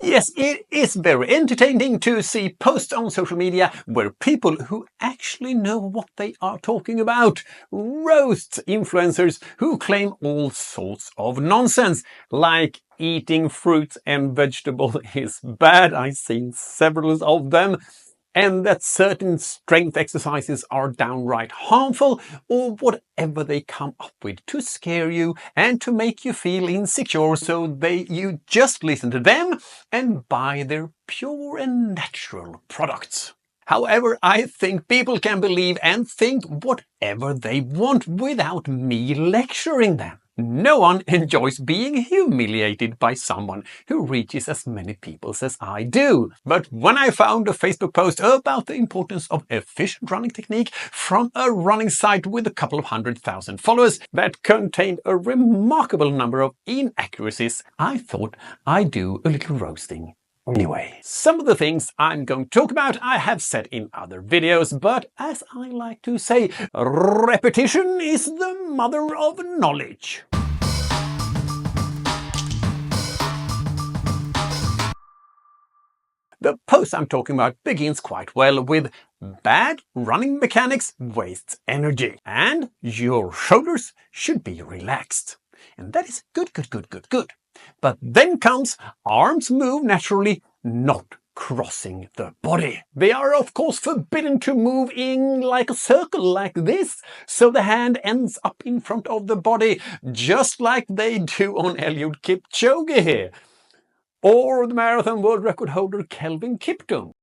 Yes, it is very entertaining to see posts on social media where people who actually know what they are talking about roast influencers who claim all sorts of nonsense, like eating fruits and vegetables is bad. I've seen several of them. And that certain strength exercises are downright harmful, or whatever they come up with to scare you and to make you feel insecure, so you just listen to them and buy their pure and natural products. However, I think people can believe and think whatever they want without me lecturing them. No one enjoys being humiliated by someone who reaches as many people as I do. But when I found a Facebook post about the importance of efficient running technique from a running site with a couple of 100,000 followers that contained a remarkable number of inaccuracies, I thought I'd do a little roasting. Anyway, some of the things I'm going to talk about I have said in other videos, but as I like to say, repetition is the mother of knowledge. The post I'm talking about begins quite well with bad running mechanics wastes energy and your shoulders should be relaxed. And that is good. But then comes arms move naturally, not crossing the body. They are of course forbidden to move in like a circle like this, so the hand ends up in front of the body, just like they do on Eliud Kipchoge here, or the marathon world record holder Kelvin Kiptum.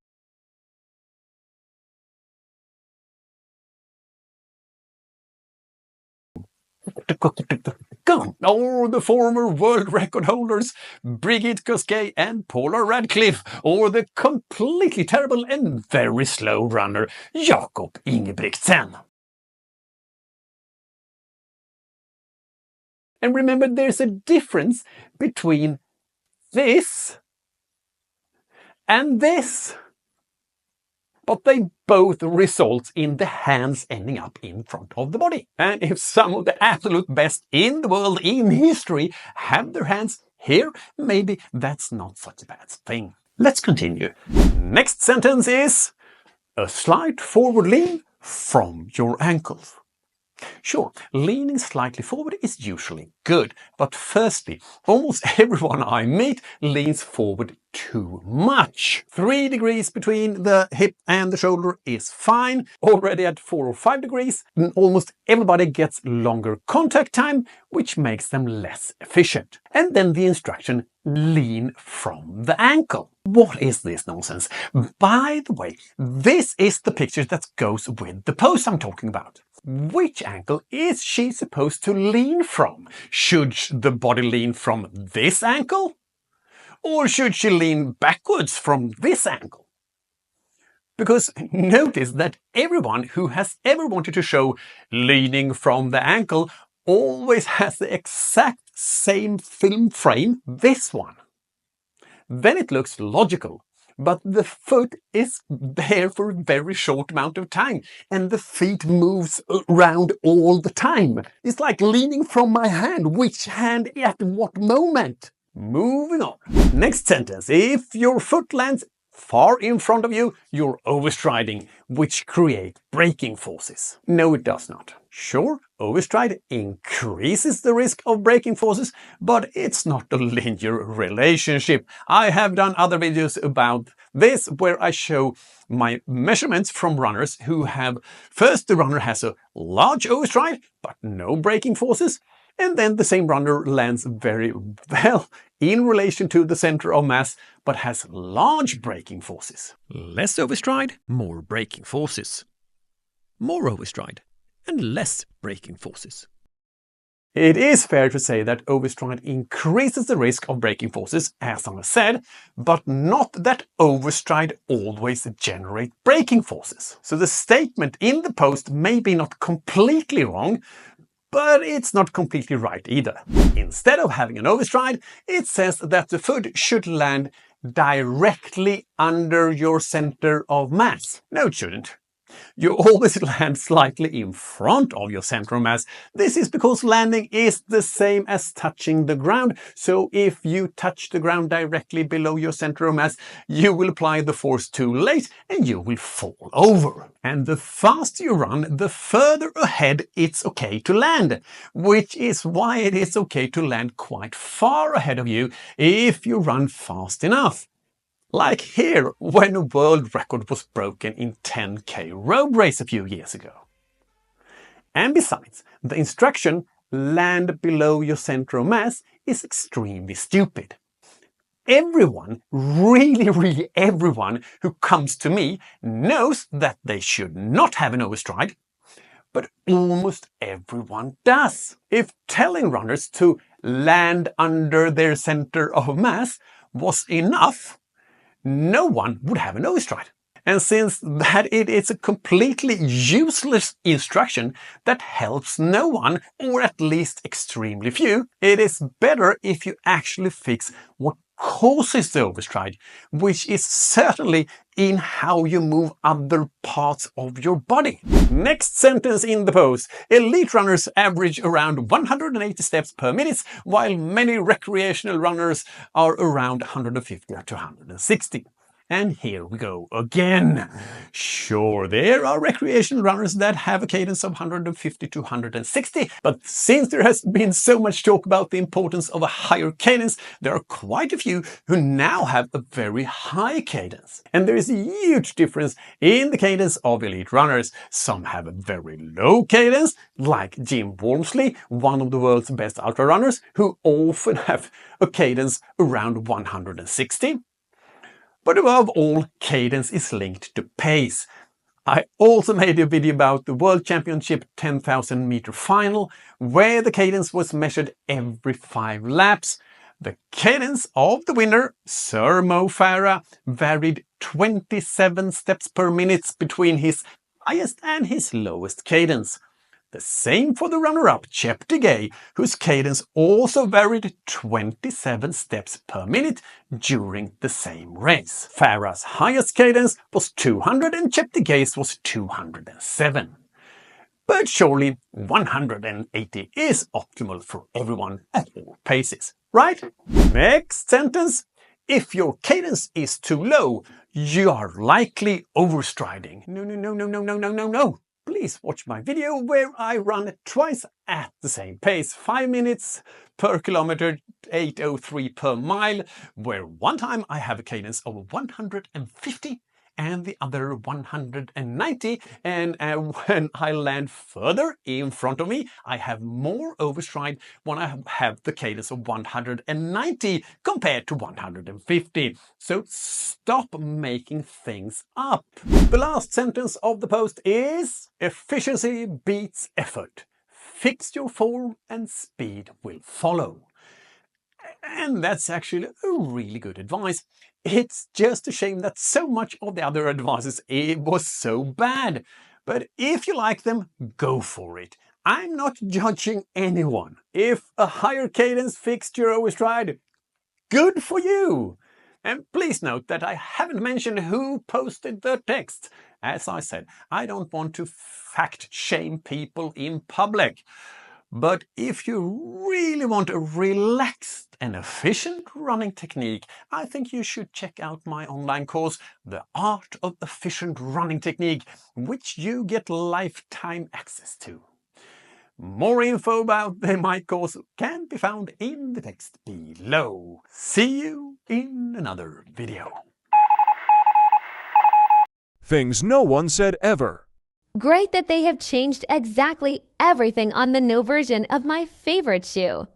Or the former world record holders Brigitte Kosgei and Paula Radcliffe, or the completely terrible and very slow runner Jakob Ingebrigtsen. And remember, there's a difference between this and this. But they both result in the hands ending up in front of the body. And if some of the absolute best in the world in history have their hands here, maybe that's not such a bad thing. Let's continue. Next sentence is a slight forward lean from your ankles. Sure, leaning slightly forward is usually good, but firstly, almost everyone I meet leans forward too much. 3 degrees between the hip and the shoulder is fine. Already at 4 or 5 degrees, almost everybody gets longer contact time, which makes them less efficient. And then the instruction, lean from the ankle. What is this nonsense? By the way, this is the picture that goes with the pose I'm talking about. Which ankle is she supposed to lean from? Should the body lean from this ankle? Or should she lean backwards from this ankle? Because notice that everyone who has ever wanted to show leaning from the ankle always has the exact same film frame, this one. Then it looks logical. But the foot is there for a very short amount of time and the feet moves around all the time. It's like leaning from my hand. Which hand at what moment? Moving on. Next sentence. If your foot lands far in front of you, you're overstriding, which create braking forces. No, it does not. Sure, overstride increases the risk of braking forces, but it's not a linear relationship. I have done other videos about this where I show my measurements from runners who have, first the runner has a large overstride, but no braking forces, and then the same runner lands very well in relation to the center of mass, but has large braking forces. Less overstride, more braking forces. More overstride, and less braking forces. It is fair to say that overstride increases the risk of braking forces, as I said, but not that overstride always generates braking forces. So the statement in the post may be not completely wrong, but it's not completely right either. Instead of having an overstride, it says that the foot should land directly under your center of mass. No, it shouldn't. You always land slightly in front of your center of mass. This is because landing is the same as touching the ground. So if you touch the ground directly below your center of mass, you will apply the force too late and you will fall over. And the faster you run, the further ahead it's okay to land, which is why it is okay to land quite far ahead of you if you run fast enough. Like here, when a world record was broken in 10K road race a few years ago. And besides, the instruction, land below your center of mass, is extremely stupid. Everyone, really everyone who comes to me knows that they should not have an overstride, but almost everyone does. If telling runners to land under their center of mass was enough, no one would have an overstride. And since that it is a completely useless instruction that helps no one, or at least extremely few, it is better if you actually fix what causes the overstride, which is certainly in how you move other parts of your body. Next sentence in the post. Elite runners average around 180 steps per minute, while many recreational runners are around 150 to 160. And here we go again. Sure, there are recreational runners that have a cadence of 150 to 160, but since there has been so much talk about the importance of a higher cadence, there are quite a few who now have a very high cadence. And there is a huge difference in the cadence of elite runners. Some have a very low cadence, like Jim Walmsley, one of the world's best ultra runners, who often have a cadence around 160. But above all, cadence is linked to pace. I also made a video about the World Championship 10,000 meter final, where the cadence was measured every 5 laps. The cadence of the winner, Sir Mo Farah, varied 27 steps per minute between his highest and his lowest cadence. The same for the runner-up, Cheptegei, whose cadence also varied 27 steps per minute during the same race. Farah's highest cadence was 200 and Cheptegei's was 207. But surely 180 is optimal for everyone at all paces, right? Next sentence. If your cadence is too low, you are likely overstriding. No. Please watch my video where I run twice at the same pace, 5 minutes per kilometer, 8:03 per mile, where one time I have a cadence of 150 and the other 190, and when I land further in front of me, I have more overstride when I have the cadence of 190 compared to 150. So stop making things up. The last sentence of the post is: efficiency beats effort. Fix your form and speed will follow. And that's actually a really good advice. It's just a shame that so much of the other advices was so bad. But if you like them, go for it. I'm not judging anyone. If a higher cadence fixed your overstride, good for you. And please note that I haven't mentioned who posted the text. As I said, I don't want to fact shame people in public. But if you really want a relaxed and efficient running technique, I think you should check out my online course, The Art of Efficient Running Technique, which you get lifetime access to. More info about my course can be found in the text below. See you in another video. Things no one said ever. Great that they have changed exactly everything on the No version of my favorite shoe.